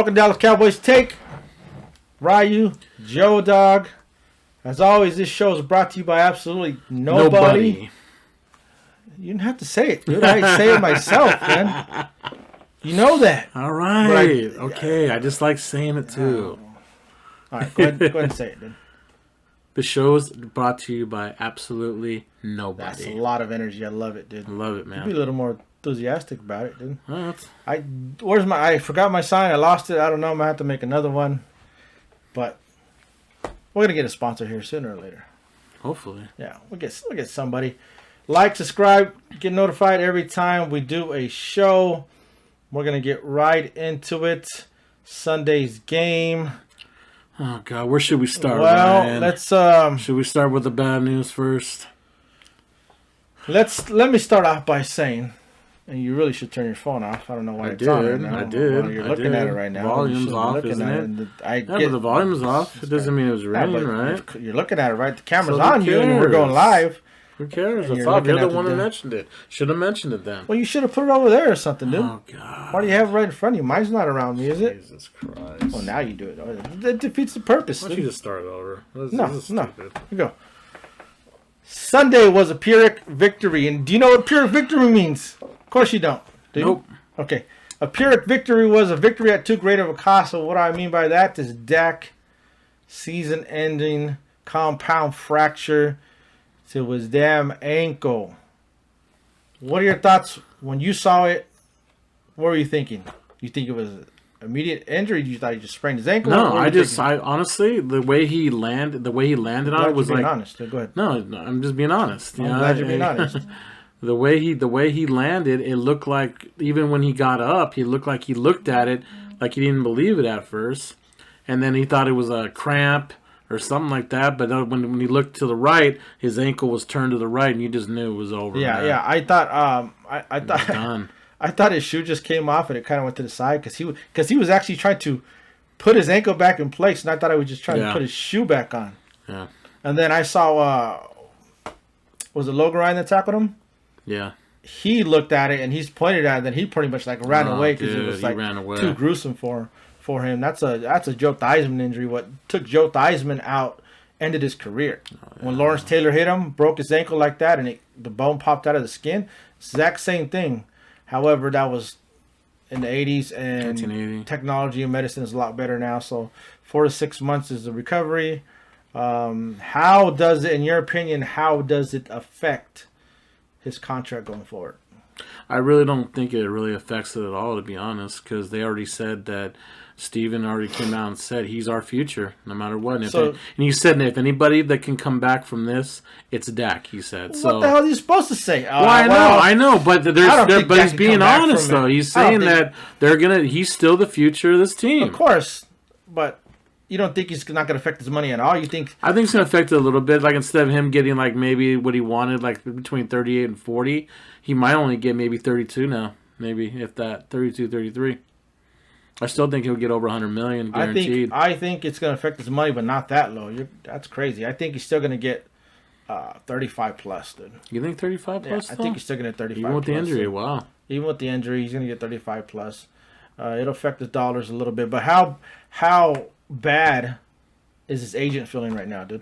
Welcome to Dallas Cowboys Take. Ryu, Joe Dog. As always, this show is brought to you by absolutely nobody. You didn't have to say it, dude. I say it myself, man. You know that. All right. Okay. I just like saying it too. All right. Go ahead and say it, dude. The show is brought to you by absolutely nobody. That's a lot of energy. I love it, dude. I love it, man. Be a little more enthusiastic about it, dude. Well, I forgot my sign. I lost it. I don't know. I'm gonna have to make another one. But we're gonna get a sponsor here sooner or later. hopefully. Yeah, we'll get somebody. Like, subscribe, get notified every time we do a show. We're gonna get right into it. Sunday's game. Oh God, where should we start? Well, Ryan? let's Should we start with the bad news first? let me start off by saying, and you really should turn your phone off. I don't know why it's on right now. I did. Well, you're looking at it right now. Volume's off, isn't it? But the volume's off. It doesn't mean it was raining, right? You're looking at it, right? The camera's So on who you, and we're cares? going live. Who cares? And I you're thought you're looking the at one the who thing. mentioned it. Should have mentioned it then. Well, you should have put it over there or something, dude. Oh God. Why do you have it right in front of you? Mine's not around me, is it? Jesus Christ. Well, now you do it. That defeats the purpose. Why don't you dude. just start over? This No. is stupid. Here we go. Sunday was a Pyrrhic victory. And do you know what Pyrrhic victory means? Of course you don't. Do you? Nope. Okay. A Pyrrhic victory was a victory at too great of a cost. So what I mean by that is Dak season-ending compound fracture to his damn ankle. What are your thoughts when you saw it? What were you thinking? You think it was immediate injury? You thought he just sprained his ankle? No, What were you thinking? I honestly, the way he landed on it was Glad you're being like, honest. Go ahead. no, I'm just being honest. I'm glad you're being honest. The way he landed, it looked like, even when he got up, he looked like he looked at it like he didn't believe it at first, and then he thought it was a cramp or something like that. But then when he looked to the right, his ankle was turned to the right, and you just knew it was over. Yeah, man. yeah. I thought I thought Done. I thought his shoe just came off and it kind of went to the side because he was actually trying to put his ankle back in place, and I thought I was just trying to put his shoe back on. Yeah. And then I saw was it Logan Ryan that tackled him? Yeah. He looked at it and he's pointed at it, and then he pretty much like ran away because it was like ran away. too gruesome for him. That's a Joe Theismann injury. What took Joe Theismann out ended his career. When Lawrence Taylor hit him, broke his ankle like that, and the bone popped out of the skin. Exact same thing. However, that was in the 80s, and 1980. technology and medicine is a lot better now. So 4 to 6 months is the recovery. How does it, in your opinion, how does it affect his contract going forward? I really don't think it really affects it at all, to be honest, because they already said that Steven already came out and said he's our future, no matter what. And he said, if anybody that can come back from this, it's Dak. He said. So what the hell are you supposed to say? Well, I know, but but he's being honest though. He's saying that he's still the future of this team. Of course, but you don't think he's not going to affect his money at all? You think? I think it's going to affect it a little bit. Like, instead of him getting like maybe what he wanted, like between 38 and 40, he might only get maybe 32 now. Maybe, if that, 32, 33. I still think he'll get over 100 million guaranteed. I think it's going to affect his money, but not that low. That's crazy. I think he's still going to get 35 plus, dude. You think 35 plus? Yeah, I think he's still going to get 35 even with plus, the injury. so. Wow. Even with the injury, he's going to get 35 plus. It'll affect his dollars a little bit. But how bad is his agent feeling right now, dude?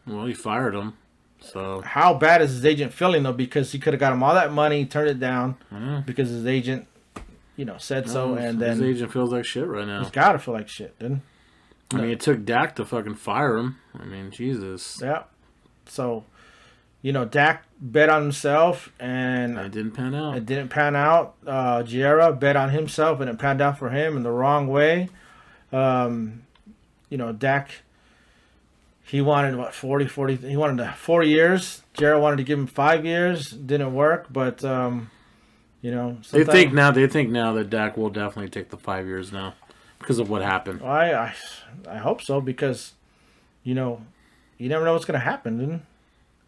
Well, he fired him. So how bad is his agent feeling though? Because he could have got him all that money, turned it down because his agent, said so, and then his agent feels like shit right now. He's got to feel like shit, dude. I mean, it took Dak to fucking fire him. I mean, Jesus. Yeah. So, Dak bet on himself, and it didn't pan out. It didn't pan out. Giera bet on himself, and it panned out for him in the wrong way. Dak, he wanted 40, he wanted 4 years. Giera wanted to give him 5 years. Didn't work, but they think now that Dak will definitely take the 5 years now because of what happened. I hope so, because you never know what's going to happen, dude.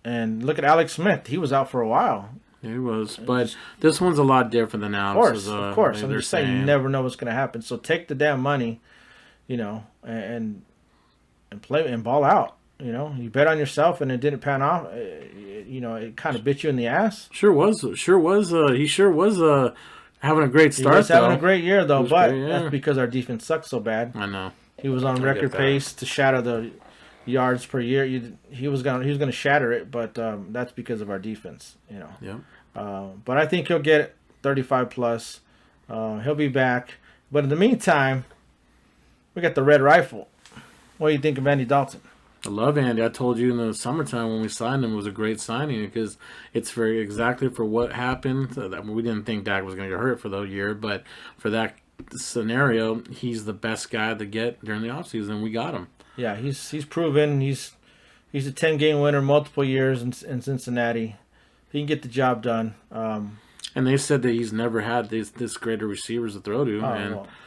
And look at Alex Smith. He was out for a while. He was, but this one's a lot different than Alex. Of course. I'm just saying you never know what's going to happen. So take the damn money, and play and ball out. You bet on yourself and it didn't pan off. It kind of bit you in the ass. He sure was Having a great He start, was having though. a great year, though, was but great, yeah. that's because our defense sucks so bad. I know. He was on I record get that. pace to shatter the yards per year. He was gonna shatter it, but that's because of our defense. Yep. But I think he'll get 35 plus. He'll be back. But in the meantime, we got the red rifle. What do you think of Andy Dalton? I love Andy. I told you in the summertime when we signed him, it was a great signing because it's very exactly for what happened. We didn't think Dak was going to get hurt for the year, but for that scenario, he's the best guy to get during the offseason. We got him. Yeah, he's proven. He's a 10-game winner multiple years in Cincinnati. He can get the job done. And they said that he's never had this greater receivers to throw to.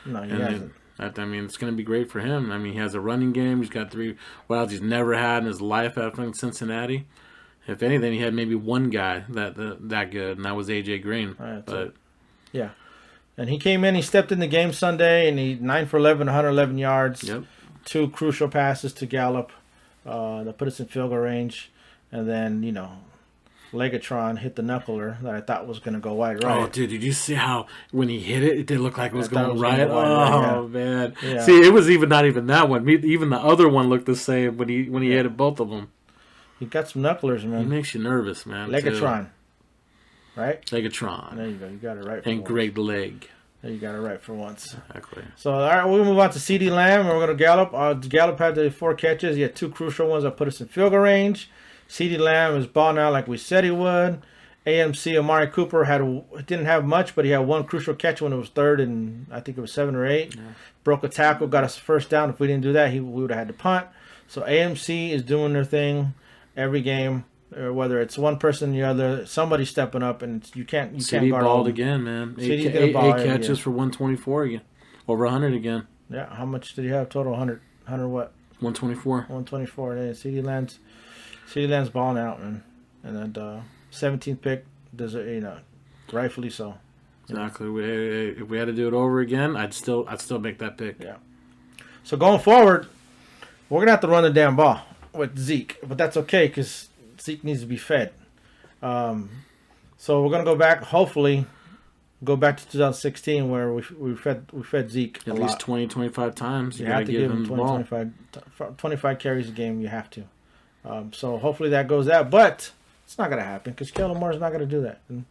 No, he hasn't. I mean, it's going to be great for him. I mean, he has a running game. He's got 3 wilds he's never had in his life at Cincinnati. If anything, he had maybe one guy that good, and that was A.J. Green. Yeah. And he came in, he stepped in the game Sunday, and he 9 for 11, 111 yards. Yep. 2 crucial passes to Gallup that put us in field goal range. And then, Legatron hit the knuckler that I thought was going to go wide right. Oh, dude, did you see how when he hit it, it did look like it was going right? Yeah. Man. Yeah. See, it was not even that one. Even the other one looked the same when he hit it, both of them. He got some knucklers, man. He makes you nervous, man. Legatron. Right? Legatron. There you go. You got it right for and once. great leg. There you got it right for once. Exactly. So, all right, we'll move on to CeeDee Lamb, and we're going to Gallup. Gallup had the 4 catches. He had 2 crucial ones that put us in field goal range. CeeDee Lamb is balling out like we said he would. AMC Amari Cooper didn't have much, but he had 1 crucial catch when it was 3rd and I think it was 7 or 8. Yeah. Broke a tackle, got us a first down. If we didn't do that, we would have had to punt. So AMC is doing their thing every game, whether it's one person or the other. Somebody's stepping up, and you can't guard balled all again, man. CeeDee's 8 catches for 124 again, over 100 again. Yeah, how much did he have total? 100 what? 124. 124. Yeah, CeeDee Lamb's balling out, man, and then 17th pick, rightfully so. Exactly. If we had to do it over again, I'd still make that pick. Yeah. So going forward, we're gonna have to run the damn ball with Zeke, but that's okay because Zeke needs to be fed. So we're gonna go back. Hopefully, go back to 2016 where we fed Zeke at least 20, 25 times. You have to give him 25 carries a game. You have to. So hopefully that goes out, but it's not going to happen because Kellen Moore's not going to do that. And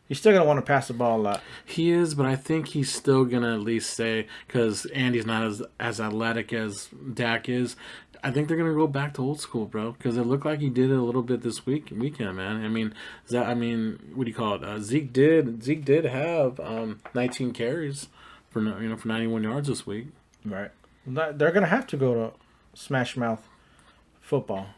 he's still going to want to pass the ball a lot. He is, but I think he's still going to at least say, because Andy's not as athletic as Dak is, I think they're going to go back to old school, bro, because it looked like he did it a little bit this weekend, man. I mean, what do you call it? Zeke did have 19 carries for 91 yards this week. Right. They're going to have to go to smash mouth football.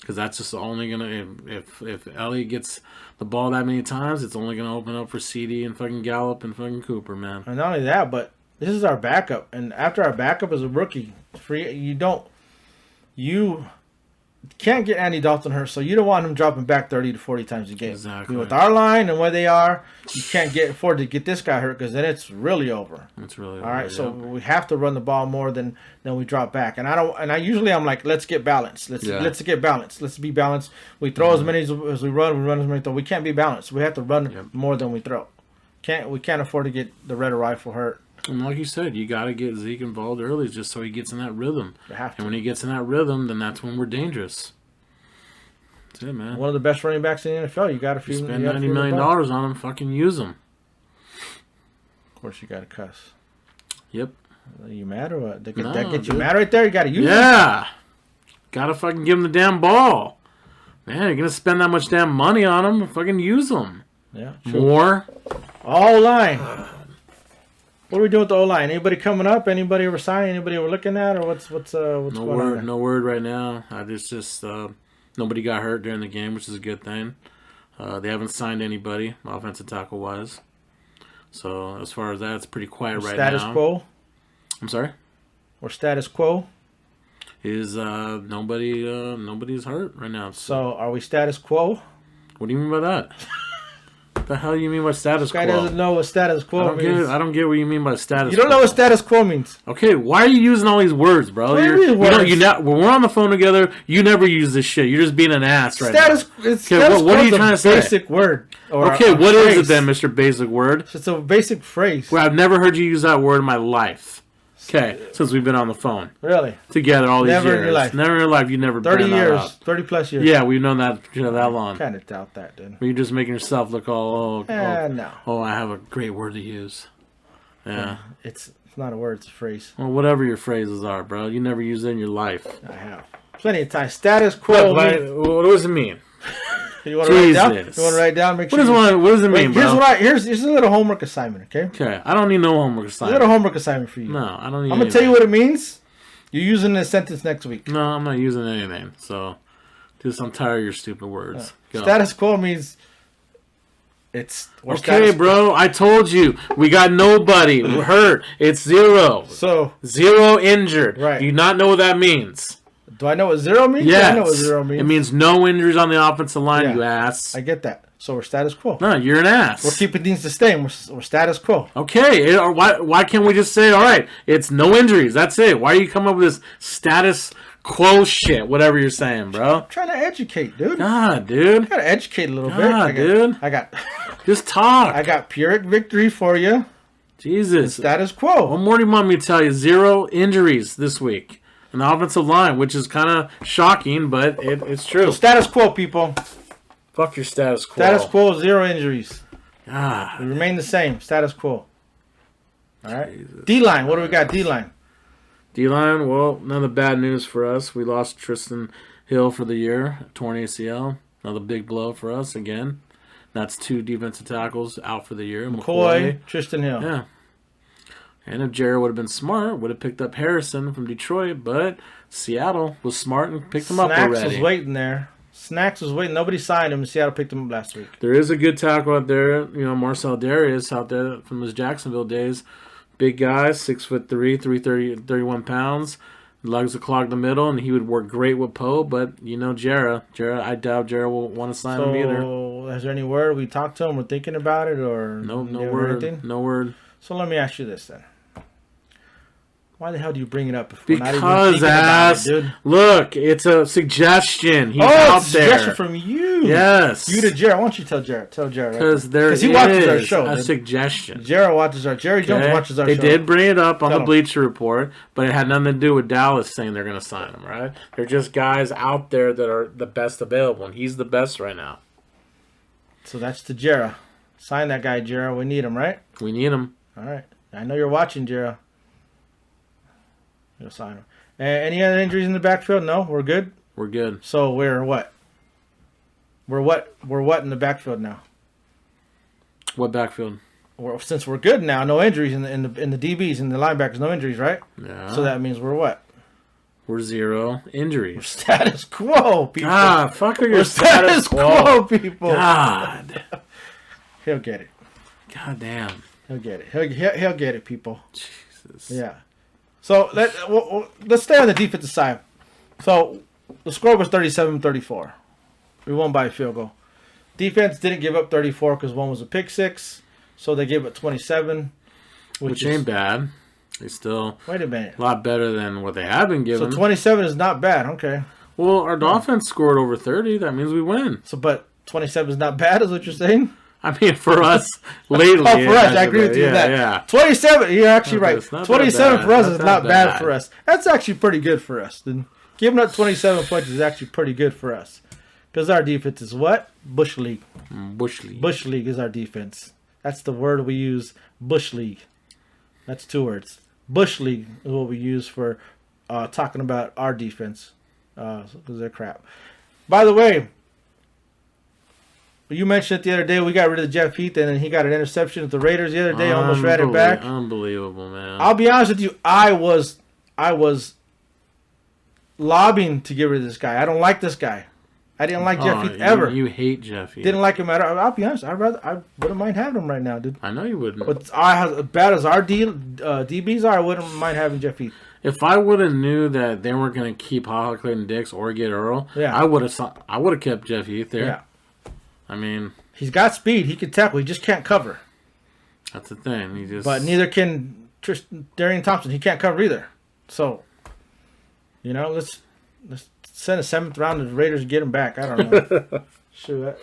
Because that's just only gonna if Elliott gets the ball that many times, it's only gonna open up for CeeDee and fucking Gallup and fucking Cooper, man. And not only that, but this is our backup, and after our backup is a rookie, you can't get Andy Dalton hurt, so you don't want him dropping back 30 to 40 times a game. Exactly. With our line and where they are, you can't afford to get this guy hurt because then it's really over. It's really all right. over, So we have to run the ball more than we drop back. And I'm like, let's get balanced. Let's get balanced. Let's be balanced. We throw as many as we run. We run as many. We can't be balanced. We have to run more than we throw. We can't afford to get the red rifle hurt. And like you said, you got to get Zeke involved early just so he gets in that rhythm. You have to. And when he gets in that rhythm, then that's when we're dangerous. That's it, man. One of the best running backs in the NFL. You got to spend $90 million on him. Fucking use him. Of course, you got to cuss. Yep. Are you mad or what? That get you mad right there? You got to use him. Yeah. Got to fucking give him the damn ball. Man, you're going to spend that much damn money on him. Fucking use him. Yeah. True. More. O-line. What are we doing with the O-line? Anybody coming up? Anybody ever signed? Anybody we're looking at? Or what's going on there? No word right now. Just nobody got hurt during the game, which is a good thing. They haven't signed anybody, offensive tackle wise. So as far as that, it's pretty quiet right now. Status quo. I'm sorry. Or status quo. Is nobody's hurt right now. So are we status quo? What do you mean by that? The hell you mean by status This guy quo? doesn't know what status quo means. I don't get what you mean by status. You don't quo. know what status quo means. Okay, why are you using all these words, bro? What do you mean words? When we're on the phone together, you never use this shit. You're just being an ass right Status. now. It's Okay, status what are quo you is trying a to say? basic word. Or Okay, a what is phrase. it then, Mr. Basic Word? It's a basic phrase. Well, I've never heard you use that word in my life. Okay, since we've been on the phone Really? together all these Never years. in your life. Never in your life. You never 30 bring that years. up. 30 plus years. Yeah, we've known that that long. Kind of doubt that, dude. You're just making yourself look all. No. Oh, I have a great word to use. Yeah. It's not a word. It's a phrase. Well, whatever your phrases are, bro. You never use it in your life. I have. Plenty of time. Status quo. What does it mean? You want to write it down? Jesus. You want to write it down? Make What sure. does it mean, bro? Here's a little homework assignment. Okay. Okay, I don't need no homework A assignment. little homework assignment for you. No, I don't need. I'm gonna tell you what it means. You're using a sentence next week. No, I'm not using anything. So, just I'm tired of your stupid words. Go. Status quo means we're Okay, status- bro. I told you we got nobody hurt. It's zero. So, Zero injured. Right. Do you not know what that means? do I know what zero means? Yes. I know what zero means. It means no injuries on the offensive line. Yeah. You ass. I get that. So we're status quo. No, you're an ass. We're keeping things the same. We're status quo. Okay, or why can't we just say, all right, it's no injuries. That's it. Why are you coming up with this status quo shit, whatever you're saying, bro? I'm trying to educate, dude. God, dude. Gotta educate a little bit. God, dude. I got Just talk. I got Pyrrhic victory for you. Jesus. Status quo. What more do you want me to tell you? Zero injuries this week. In the offensive line, which is kind of shocking, but it's true. So status quo, people. Fuck your status quo. Status quo, zero injuries. God. We remain the same. Status quo. All right. D-line. What do we got? D-line. D-line, well, none of the bad news for us. We lost Tristan Hill for the year, torn ACL. Another big blow for us again. That's two defensive tackles out for the year. McCoy, Tristan Hill. Yeah. And if Jared would have been smart, would have picked up Harrison from Detroit, but Seattle was smart and picked him up Snacks already. was waiting there. Snacks was waiting. Nobody signed him. Seattle picked him up last week. There is a good tackle out there. You know, Marcel Darius out there from his Jacksonville days. Big guy, 6'3", 331 pounds. Lugs a clog the middle, and he would work great with Poe. But you know, Jarrah, I doubt Jarrah will want to sign him either. So, is there any word? We talked to him. We're thinking about it, or No you heard word. anything? No word. So let me ask you this then. Why the hell do you bring it up if we're not even Because, thinking about ass, it, dude? look, it's a suggestion. He's Oh, out it's a there. suggestion from you. Yes. You to Jared. Why don't you tell Jared? Tell Jared. Because there he watches our is show. a dude. suggestion. Jared watches our. Jerry Jones Okay? watches our They show. did bring it up on Tell the him. Bleacher Report, but it had nothing to do with Dallas saying they're going to sign him, right? They're just guys out there that are the best available, and he's the best right now. So that's to Jared. Sign that guy, Jared. We need him, right? We need him. All right. I know you're watching, Jared. You'll sign him. Any other injuries in the backfield? No, we're good. We're good. So we're what? We're what in the backfield now? What backfield? Since we're good now, no injuries in the DBs and the linebackers, no injuries, right? Yeah. So that means we're what? We're zero injuries. Status quo, people. Ah, fuck are your We're status quo. people. God. He'll get it. God damn. He'll get it. He'll get it, people. Jesus. Yeah. So let's stay on the defensive side. So the score was 37-34. We won by a field goal. Defense didn't give up 34 because one was a pick six. So they gave up 27. Which ain't bad. They still Wait a minute. a lot better than what they have been given. So 27 is not bad. Okay. Well, our offense scored over 30. That means we win. So, but 27 is not bad, is what you're saying? I mean, for us, lately. Oh, for us, I it agree has with you been. with that. Yeah. 27, you're actually Okay, right. it's not that 27 bad. for us Not is that not bad bad. for us. That's actually pretty good for us. Then giving up 27 points is actually pretty good for us. Because our defense is what? Bush League. Bush League. Bush League is our defense. That's the word we use. Bush League. That's two words. Bush League is what we use for talking about our defense. Because they're crap. By the way, you mentioned it the other day. We got rid of Jeff Heath, and then he got an interception at the Raiders the other day. Almost ran it back. Unbelievable, man. I'll be honest with you. I was lobbying to get rid of this guy. I don't like this guy. I didn't like Jeff Heath ever. You hate Jeff Heath. Didn't like him at all. I'll be honest. I wouldn't mind having him right now, dude. I know you wouldn't. But as bad as our DBs are, I wouldn't mind having Jeff Heath. If I would have knew that they weren't going to keep Clayton Dix or get Earl, Yeah. I would have kept Jeff Heath there. Yeah. I mean, He's got speed. He can tackle. He just can't cover. That's the thing. He just. But neither can Darian Thompson. He can't cover either. So, let's send a 7th round to the Raiders to get him back. I don't know. Shoot,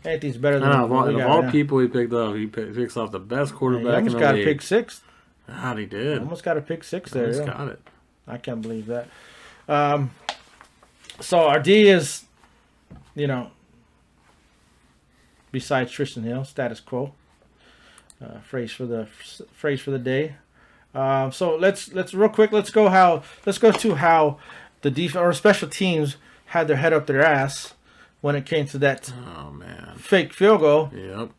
Anthony's better than of all right people he picked up, he picks off the best quarterback he almost in the got league. a pick 6. God, he did. Almost got a pick 6 there. Almost Yeah. got it. I can't believe that. So our D is, besides Tristan Hill, status quo. Phrase for the day. So let's real quick. Let's go to how the defense or special teams had their head up their ass when it came to that Oh man. fake field goal. Yep.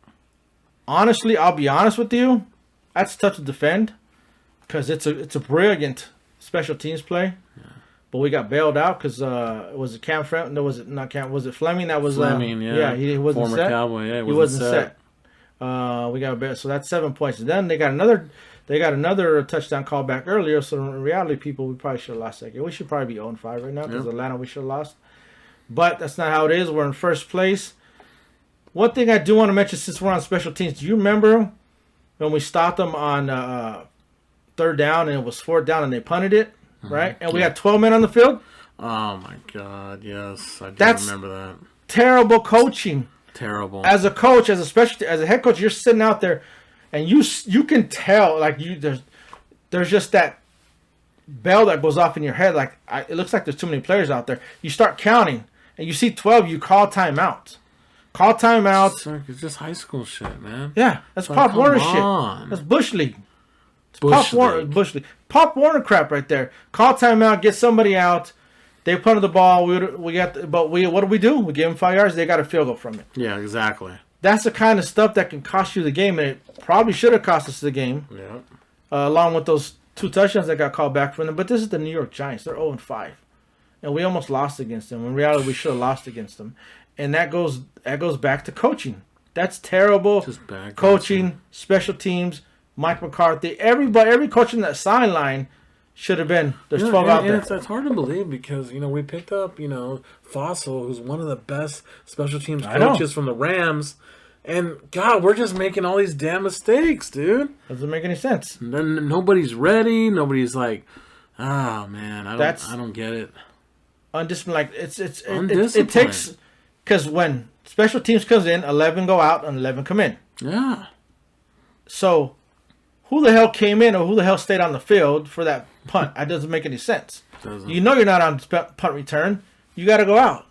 Honestly, I'll be honest with you, that's tough to defend because it's a brilliant special teams play. Yeah. But we got bailed out because was it Cam Fleming? No, was it not Cam? Was it Fleming? That was Fleming, yeah, he wasn't Former set. Cowboy, yeah, He wasn't set. We got bailed, so that's 7 points. And then they got another touchdown call back earlier. So in reality, people, we probably should have lost that game. We should probably be 0-5 right now because Atlanta we should have lost. But that's not how it is. We're in first place. One thing I do want to mention since we're on special teams, do you remember when we stopped them on 3rd down and it was 4th down and they punted it, right? And we had 12 men on the field? Oh my God, yes. I do That's remember that. Terrible coaching. Terrible. As a coach, as a head coach, you're sitting out there and you can tell there's just that bell that goes off in your head. It looks like there's too many players out there. You start counting and you see 12, you call timeout. Call timeout. It's just high school shit, man. Yeah, that's Like, Pop Warner on. shit. That's Bush League. Bush League. Bush League. Pop Warner crap right there. Call timeout, get somebody out. They punted the ball. What do we do? We give them 5 yards. They got a field goal from it. Yeah, exactly. That's the kind of stuff that can cost you the game, and it probably should have cost us the game. Yeah. Along with those 2 touchdowns that got called back from them. But this is the New York Giants. They're 0-5, and we almost lost against them. In reality, we should have lost against them, and that goes back to coaching. That's terrible. Just bad coaching, special teams, Mike McCarthy, every coach in that sideline should have been. There's 12 out there. It's hard to believe because we picked up Fossil, who's one of the best special teams coaches from the Rams, and God, we're just making all these damn mistakes, dude. Doesn't make any sense. And then nobody's ready. Nobody's like, oh man, I don't get it. Undisciplined. It Undisciplined. takes because when special teams comes in, 11 go out and 11 come in. Yeah. So who the hell came in or who the hell stayed on the field for that punt? That doesn't make any sense. Doesn't. You're not on punt return. You got to go out.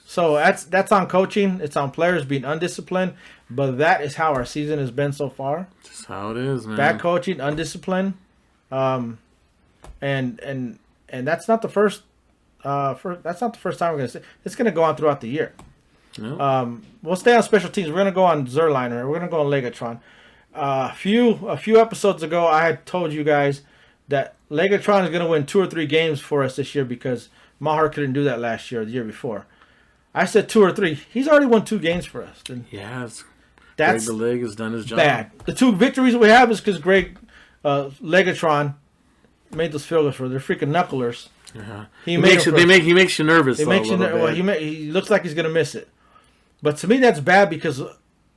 So that's on coaching. It's on players being undisciplined. But that is how our season has been so far. Just how it is, man. Bad coaching, undisciplined, and that's not the first. That's not the first time we're gonna see. It's gonna go on throughout the year. Yeah. We'll stay on special teams. We're gonna go on Zerliner. We're gonna go on Legatron. A few episodes ago, I had told you guys that Legatron is gonna win 2 or 3 games for us this year because Maher couldn't do that last year or the year before. I said 2 or 3. He's already won 2 games for us. Yeah, That's Greg the Leg has done his job. bad. The 2 victories we have is because Greg Legatron made those field goals for they're freaking knucklers. Yeah. He makes you nervous. It makes you he looks like he's gonna miss it. But to me, that's bad because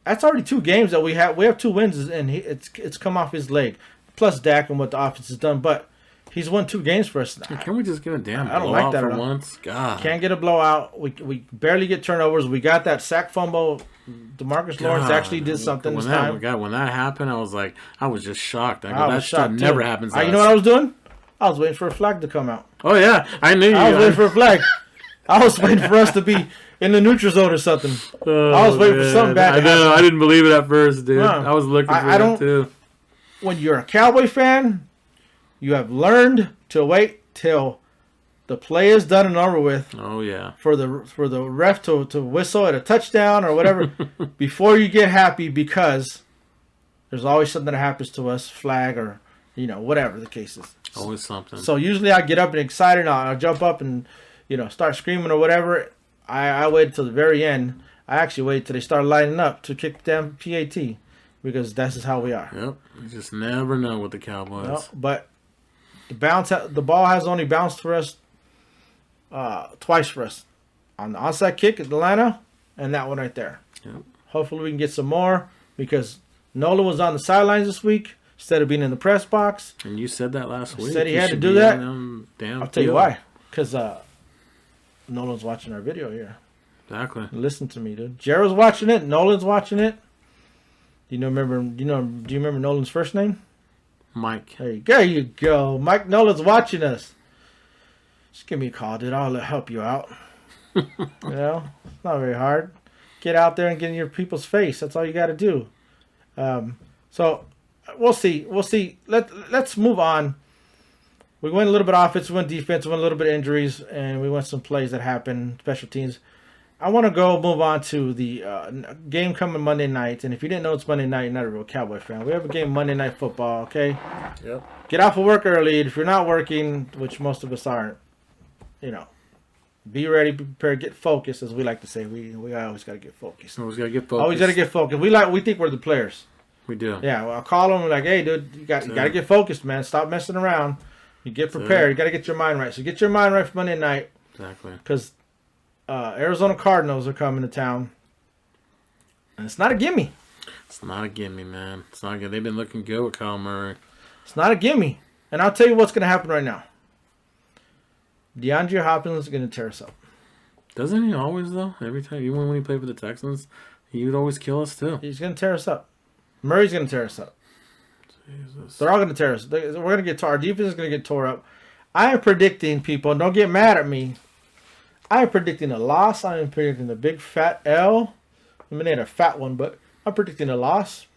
that's already 2 games that we have. We have 2 wins, and it's come off his leg. Plus Dak and what the offense has done, but he's won 2 games for us. Can we just get a damn I don't like blowout that for at all. once? God. Can't get a blowout. We barely get turnovers. We got that sack fumble. DeMarcus Lawrence actually did something this time. When that happened, I was just shocked. I was that shocked stuff too. never happens to You us. know what I was doing? I was waiting for a flag to come out. Oh yeah, I knew you. I was waiting for a flag. I was waiting for us to be in the neutral zone or something. I was waiting for something bad to I know. happen. I didn't believe it at first, dude. No. I was looking for it too. When you're a Cowboy fan, you have learned to wait till the play is done and over with Oh yeah. for the ref to whistle at a touchdown or whatever before you get happy because there's always something that happens to us, flag or whatever the case is. Always something. So usually I get up and excited and I'll jump up and start screaming or whatever. I wait till the very end. I actually wait till they start lining up to kick the damn PAT because that's just how we are. Yep. You just never know with the Cowboys. But the ball has only bounced for us twice for us on the onside kick at Atlanta and that one right there. Yep. Hopefully we can get some more because Nolan was on the sidelines this week instead of being in the press box. And you said that last week. Said he You had to should do be that. on damn I'll tell you field. why. Because Nolan's watching our video here. Exactly. Listen to me, dude. Jared's watching it. Nolan's watching it. Do you remember Nolan's first name? Mike. There you go. Mike Nolan's watching us. Just give me a call, dude. I'll help you out. You know, it's not very hard. Get out there and get in your people's face. That's all you got to do. So we'll see. We'll see. Let's move on. We went a little bit offense, we went defense, we went a little bit injuries, and we went some plays that happened, special teams. I want to move on to the game coming Monday night. And if you didn't know it's Monday night, you're not a real Cowboy fan. We have a game Monday Night Football, okay? Yep. Get off of work early. If you're not working, which most of us aren't, be ready, be prepared, get focused, as we like to say. We always got to get focused. Always gotta get focused. Always got to get focused. We think we're the players. We do. Yeah, well, I'll call them like, hey, dude, you got to get focused, man. Stop messing around. You get prepared. You got to get your mind right. So get your mind right for Monday night. Exactly. Because Arizona Cardinals are coming to town. And it's not a gimme. It's not a gimme, man. It's not good. They've been looking good with Kyle Murray. It's not a gimme. And I'll tell you what's going to happen right now. DeAndre Hopkins is going to tear us up. Doesn't he always, though? Every time, even when he played for the Texans, he would always kill us, too. He's going to tear us up. Murray's going to tear us up. Jesus. They're all going to tear us. We're going to get our defense is going to get tore up. I am predicting, people, and don't get mad at me. I am predicting a loss. I am predicting a big fat L. I mean, they had a fat one, but I'm predicting a loss.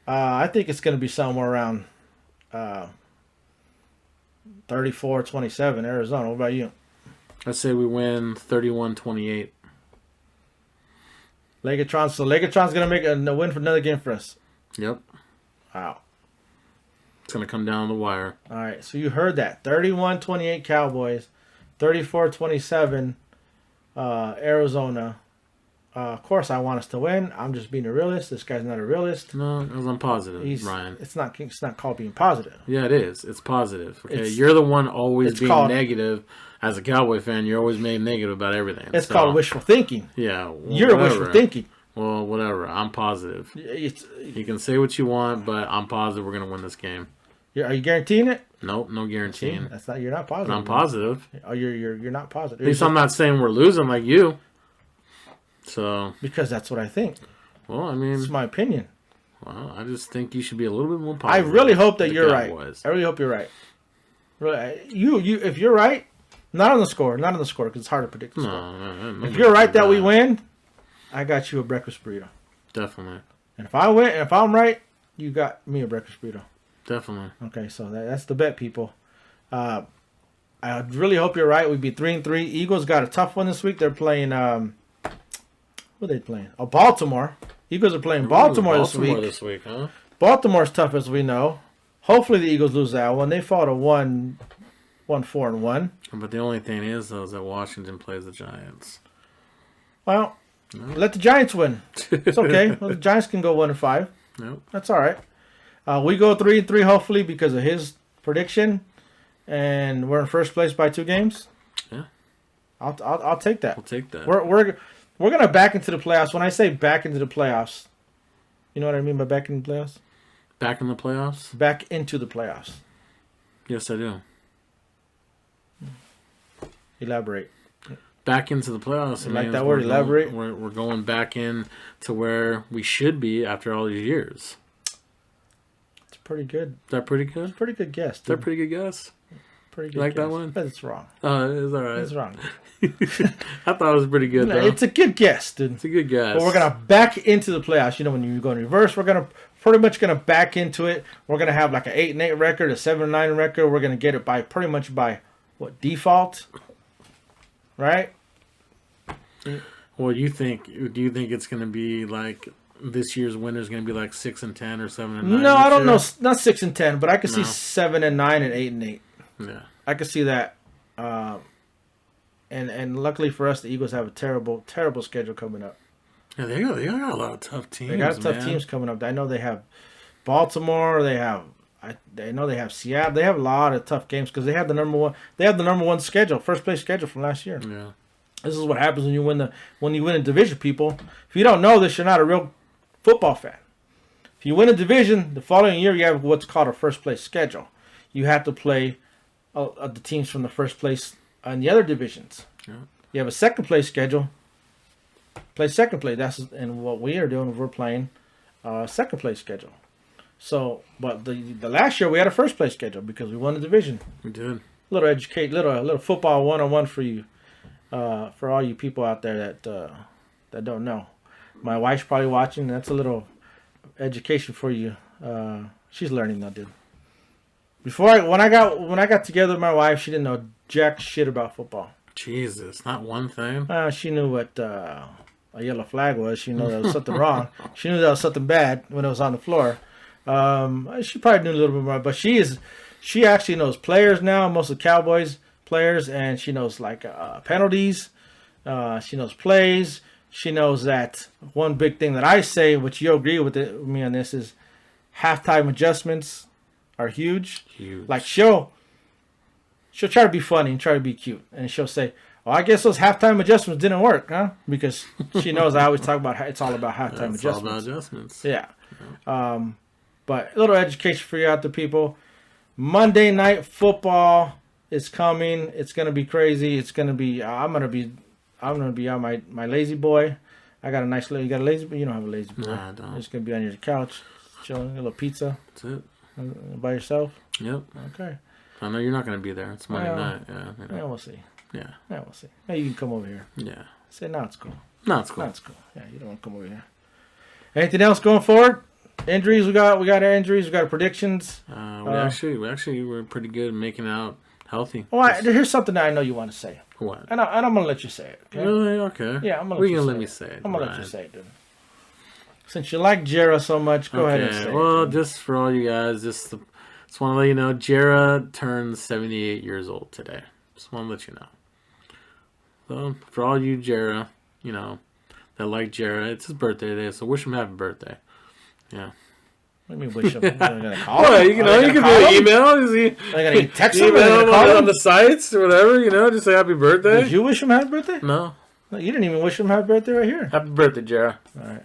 I think it's going to be somewhere around 34-27 Arizona. What about you? I say we win 31-28. Legatron. So Legatron's going to make a win for another game for us. Yep. Wow. It's going to come down the wire. All right. So you heard that. 31-28 Cowboys. 34-27 Arizona. Of course, I want us to win. I'm just being a realist. This guy's not a realist. No, because I'm positive, Ryan. It's not called being positive. Yeah, it is. It's positive. Okay, It's- you're the one always it's being called- negative. As a Cowboy fan, you're always made negative about everything. It's So, called wishful thinking. Yeah, well, You're whatever. wishful thinking. Well, whatever. I'm positive. It's, You can say what you want, but I'm positive we're gonna win this game. are you guaranteeing it? Nope, no guaranteeing. That's not. You're not positive. But I'm positive. Oh, you're not positive. At least I'm not saying we're losing like you. So, because that's what I think. well, I mean, It's my opinion. well, I just think you should be a little bit more I positive. really hope that with the you're right. Cowboys. I really hope you're right. Really, you. If you're right, not on the score, because it's hard to predict the score. No, If you're right that we win, I got you a breakfast burrito. Definitely, And if I win, if I'm right, you got me a breakfast burrito. definitely. Okay, so that's the bet, people. I really hope you're right. We'd be 3-3. Eagles got a tough one this week. They're playing. Who are they playing? Oh, Baltimore. Eagles are playing Baltimore this week. This week, huh? Baltimore's tough as we know. Hopefully the Eagles lose that one. They fought a 1-4-1. But the only thing is, though, is that Washington plays the Giants. Well, let the Giants win. It's okay. Well, the Giants can go 1-5. Nope. That's all right. We go 3-3 hopefully because of his prediction, and we're in first place by 2 games. Yeah. I'll take that. We'll take that. We're gonna back into the playoffs. When I say back into the playoffs, you know what I mean by back into the playoffs? Back in the playoffs? Back into the playoffs. Yes, I do. Elaborate. Back into the playoffs. You like means that word, elaborate? We're going back in to where we should be after all these years. It's pretty good. Is that pretty good? Pretty good guess. Is that Dude. pretty good guess? Pretty good. You like that guess. one? But it's wrong. It's all right. It's wrong. I thought it was pretty good, No, though. it's a good guess, dude. It's a good guess. But we're gonna back into the playoffs. You know, when you go in reverse, we're gonna pretty much gonna back into it. We're gonna have like an 8-8 record, a 7-9 record. We're gonna get it by pretty much by what default, right? Well, do you think it's going to be like this year's winner is going to be like 6-10 or 7-9? No, I don't know. year? Not 6-10, but I could see No. 7-9 and 8-8. Yeah. I could see that. And luckily for us, the Eagles have a terrible schedule coming up. Yeah, they got a lot of tough teams. They got tough man. teams coming up. I know they have Baltimore. They know they have Seattle. They have a lot of tough games because they have the number one. They have the number one schedule, first place schedule from last year. Yeah. This is what happens when you win a division, people. If you don't know this, you're not a real football fan. If you win a division, the following year you have what's called a first place schedule. You have to play the teams from the first place in the other divisions. Yeah. You have a second place schedule. Play second place. And what we are doing. We're playing second place schedule. So, but the last year we had a first place schedule because we won the division. We did. Little football 101 for you, for all you people out there that don't know. My wife's probably watching. That's a little education for you. She's learning now, dude. When I got together with my wife, she didn't know jack shit about football. Jesus, not one thing. She knew what a yellow flag was. She knew there was something wrong. She knew there was something bad when it was on the floor. She probably knew a little bit more, but she actually knows players now, most of the Cowboys players, and she knows like penalties. She knows plays. She knows that one big thing that I say, which you agree with me on this, is halftime adjustments are huge. Like she'll try to be funny and try to be cute, and she'll say, "Oh, I guess those halftime adjustments didn't work, huh?" Because she knows I always talk about it's all about halftime adjustments. It's all about adjustments. Yeah. But a little education for you out there, people. Monday Night Football is coming. It's gonna be crazy. It's gonna be. I'm gonna be on my lazy boy. I got a nice little. You got a lazy boy? You don't have a lazy boy. Nah, I don't. It's gonna be on your couch, chilling, a little pizza. That's it. By yourself. Yep. Okay. I know you're not gonna be there. It's Monday night. Yeah. Yeah, we'll see. Yeah. Yeah, we'll see. Maybe you can come over here. Yeah. Say no, it's cool. No, it's cool. No, it's cool. Yeah, you don't want to come over here. Anything else going forward? Injuries, we got our injuries, we got our predictions. We actually were pretty good at making out healthy. Oh, here's something that I know you want to say. What? And I'm gonna let you say it. Okay? Really? Okay. Yeah, I'm gonna. Let me say it. I'm gonna let you say it, dude. Since you like Jera so much, go ahead and say it. Well, just for all you guys, just want to let you know, Jera turns 78 years old today. Just want to let you know. So for all you Jera, that like Jera, it's his birthday today, so wish him happy birthday. Yeah. Let me wish him. Gonna call well, him? you can do an email. Is he? Are gonna text him? Email him on the sites or whatever. Just say happy birthday. Did you wish him happy birthday? No. You didn't even wish him happy birthday right here. Happy birthday, Jera. All right.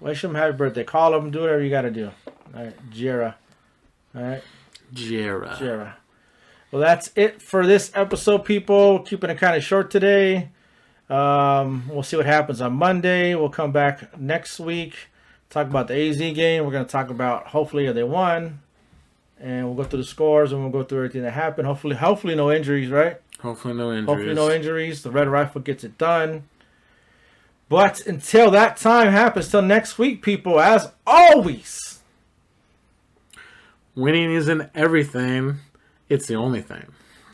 Wish him happy birthday. Call him. Do whatever you got to do. All right, Jera. All right. Jera. Well, that's it for this episode, people. Keeping it kind of short today. We'll see what happens on Monday. We'll come back next week. Talk about the AZ game. We're going to talk about hopefully they won. And we'll go through the scores and we'll go through everything that happened. Hopefully no injuries, right? Hopefully no injuries. The Red Rifle gets it done. But until that time happens, till next week, people, as always. Winning isn't everything. It's the only thing.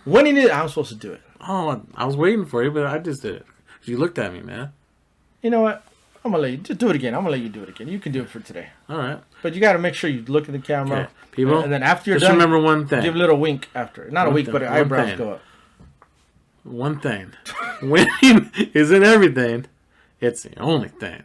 Winning it, I'm supposed to do it. Oh, I was waiting for you, but I just did it. You looked at me, man. You know what? I'm going to let you just do it again. I'm going to let you do it again. You can do it for today. All right. But you got to make sure you look at the camera. Okay. People, and then after you're just done, remember one thing. Give a little wink after. Not a wink, but eyebrows go up. One thing. Winning isn't everything. It's the only thing.